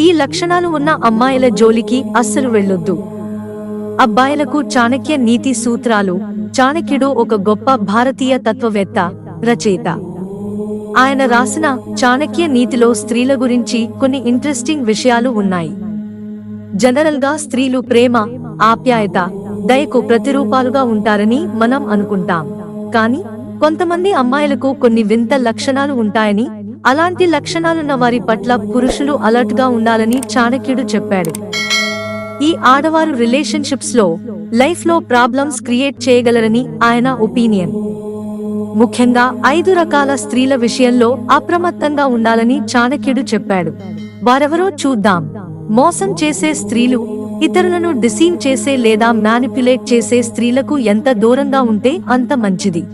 ఈ లక్షణాలు ఉన్న అమ్మాయిల జోలికి అస్సలు వెళ్ళొద్దు. అబ్బాయిలకు చాణక్య నీతి సూత్రాలు. చాణక్యుడు ఒక గొప్ప భారతీయ తత్వవేత్త, రచయిత. ఆయన రాసిన చాణక్య నీతిలో స్త్రీల గురించి కొన్ని ఇంట్రెస్టింగ్ విషయాలు ఉన్నాయి. జనరల్ గా స్త్రీలు ప్రేమ, ఆప్యాయత, దయకు ప్రతిరూపాలుగా ఉంటారని మనం అనుకుంటాం. కానీ కొంతమంది అమ్మాయిలకు కొన్ని వింత లక్షణాలు ఉంటాయని, అలాంటి లక్షణాలున్న వారి పట్ల పురుషులు అలర్ట్ గా ఉండాలని చాణక్యుడు చెప్పాడు. ఈ ఆడవారు రిలేషన్షిప్స్ లో, లైఫ్ లో ప్రాబ్లమ్స్ క్రియేట్ చేయగలరని ఆయన ఒపీనియన్. ముఖ్యంగా 5 రకాల స్త్రీల విషయంలో అప్రమత్తంగా ఉండాలని చాణక్యుడు చెప్పాడు. వారెవరో చూద్దాం. మోసం చేసే స్త్రీలు. ఇతరులను డిసీవ్ చేసే లేదా మ్యానిప్యులేట్ చేసే స్త్రీలకు ఎంత దూరంగా ఉంటే అంత మంచిది.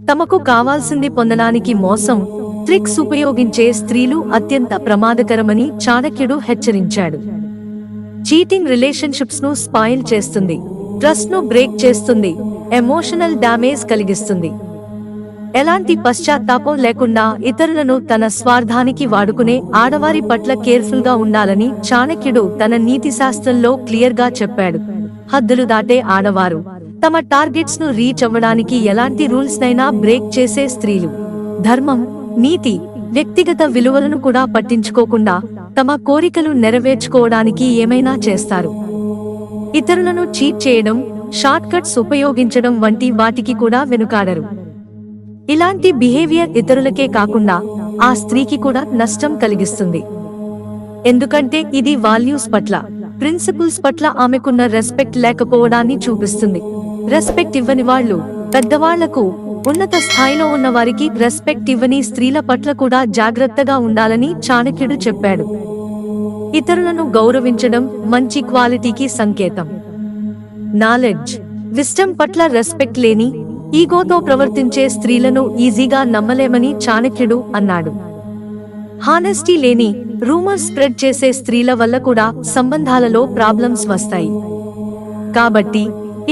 తమకు కావాల్సింది పొందడానికి మోసం, ట్రిక్స్ ఉపయోగించే స్త్రీలు అత్యంత ప్రమాదకరమని చాణక్యుడు హెచ్చరించాడు. చీటింగ్ రిలేషన్షిప్స్ ను స్పాయిల్ చేస్తుంది, ట్రస్ట్ ను బ్రేక్ చేస్తుంది, ఎమోషనల్ డ్యామేజ్ కలిగిస్తుంది. ఎలాంటి పశ్చాత్తాపం లేకుండా ఇతరులను తన స్వార్థానికి వాడుకునే ఆడవారి పట్ల కేర్ఫుల్ గా ఉండాలని చాణక్యుడు తన నీతిశాస్త్రంలో క్లియర్ గా చెప్పాడు. హద్దులు దాటే ఆడవారు. తమ టార్గెట్స్ ను రీచ్ అవ్వడానికి ఎలాంటి రూల్స్ నైనా బ్రేక్ చేసే స్త్రీలు. ధర్మం, నీతి, వ్యక్తిగత విలువలను కూడా పట్టించుకోకుండా తమ కోరికలు నెరవేర్చుకోవడానికి ఏమైనా చేస్తారు. ఇతరులను చీట్ చేయడం, షార్ట్ కట్స్ ఉపయోగించడం వంటి వాటికి కూడా వెనుకాడరు. ఇలాంటి బిహేవియర్ ఇతరులకే కాకుండా ఆ స్త్రీకి కూడా నష్టం కలిగిస్తుంది. ఎందుకంటే ఇది వాల్యూస్ పట్ల, ప్రిన్సిపుల్స్ పట్ల ఆమెకున్న రెస్పెక్ట్ లేకపోవడాన్ని చూపిస్తుంది. రెస్పెక్ట్ ఇవ్వని వాళ్ళు, పెద్దవాళ్లకు, ఉన్నత స్థాయిలో ఉన్న వారికి రెస్పెక్ట్ ఇవ్వని స్త్రీల పట్ల కూడా జాగ్రత్తగా ఉండాలని చాణక్యుడు చెప్పాడు. ఇతరులను గౌరవించడం మంచి క్వాలిటీకి సంకేతం. నాలెడ్జ్, విస్డమ్ పట్ల రెస్పెక్ట్ లేని, ఈగోతో ప్రవర్తించే స్త్రీలను ఈజీగా నమ్మలేమని చాణక్యుడు అన్నాడు. హానెస్టీ లేని, రూమర్స్ స్ప్రెడ్ చేసే స్త్రీల వల్ల కూడా సంబంధాలలో ప్రాబ్లమ్స్ వస్తాయి. కాబట్టి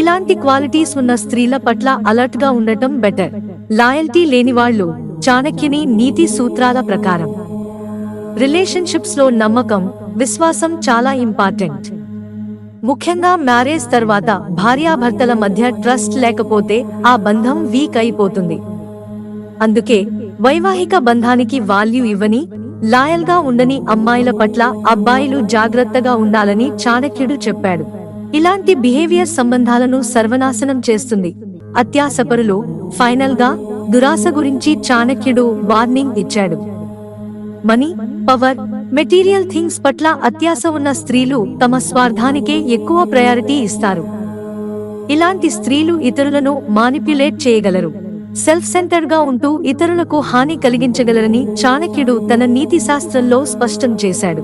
ఇలాంటి క్వాలిటీస్ ఉన్న స్త్రీల పట్ల అలర్ట్ గా ఉండటం బెటర్. లాయల్టీ లేనివాళ్లు. చాణక్యుని నీతి సూత్రాల ప్రకారం రిలేషన్షిప్స్ లో నమ్మకం, విశ్వాసం చాలా ఇంపార్టెంట్. ముఖ్యంగా మ్యారేజ్ తర్వాత భార్యాభర్తల మధ్య ట్రస్ట్ లేకపోతే ఆ బంధం వీక్ అయిపోతుంది. అందుకే వైవాహిక బంధానికి వాల్యూ ఇవ్వని, లాయల్ గా ఉండని అమ్మాయిల పట్ల అబ్బాయిలు జాగ్రత్తగా ఉండాలని చాణక్యుడు చెప్పాడు. ఇలాంటి బిహేవియర్ సంబంధాలను సర్వనాశనం చేస్తుంది. అత్యాశపరులు. ఫైనల్ గా దురాశ గురించి చాణక్యుడు వార్నింగ్ ఇచ్చాడు. మనీ, పవర్, మెటీరియల్ థింగ్స్ పట్ల అత్యాశ ఉన్న స్త్రీలు తమ స్వార్థానికే ఎక్కువ ప్రయారిటీ ఇస్తారు. ఇలాంటి స్త్రీలు ఇతరులను మానిప్యులేట్ చేయగలరు. సెల్ఫ్ సెంటర్డ్ గా ఉంటూ ఇతరులకు హాని కలిగించగలరని చాణక్యుడు తన నీతి శాస్త్రంలో స్పష్టం చేశాడు.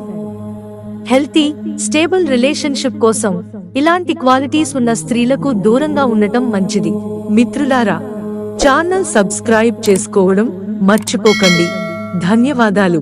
హెల్తీ, స్టేబుల్ రిలేషన్షిప్ కోసం ఇలాంటి క్వాలిటీస్ ఉన్న స్త్రీలకు దూరంగా ఉండటం మంచిది. మిత్రులారా, ఛానల్ సబ్స్క్రైబ్ చేసుకోవడం మర్చిపోకండి. ధన్యవాదాలు.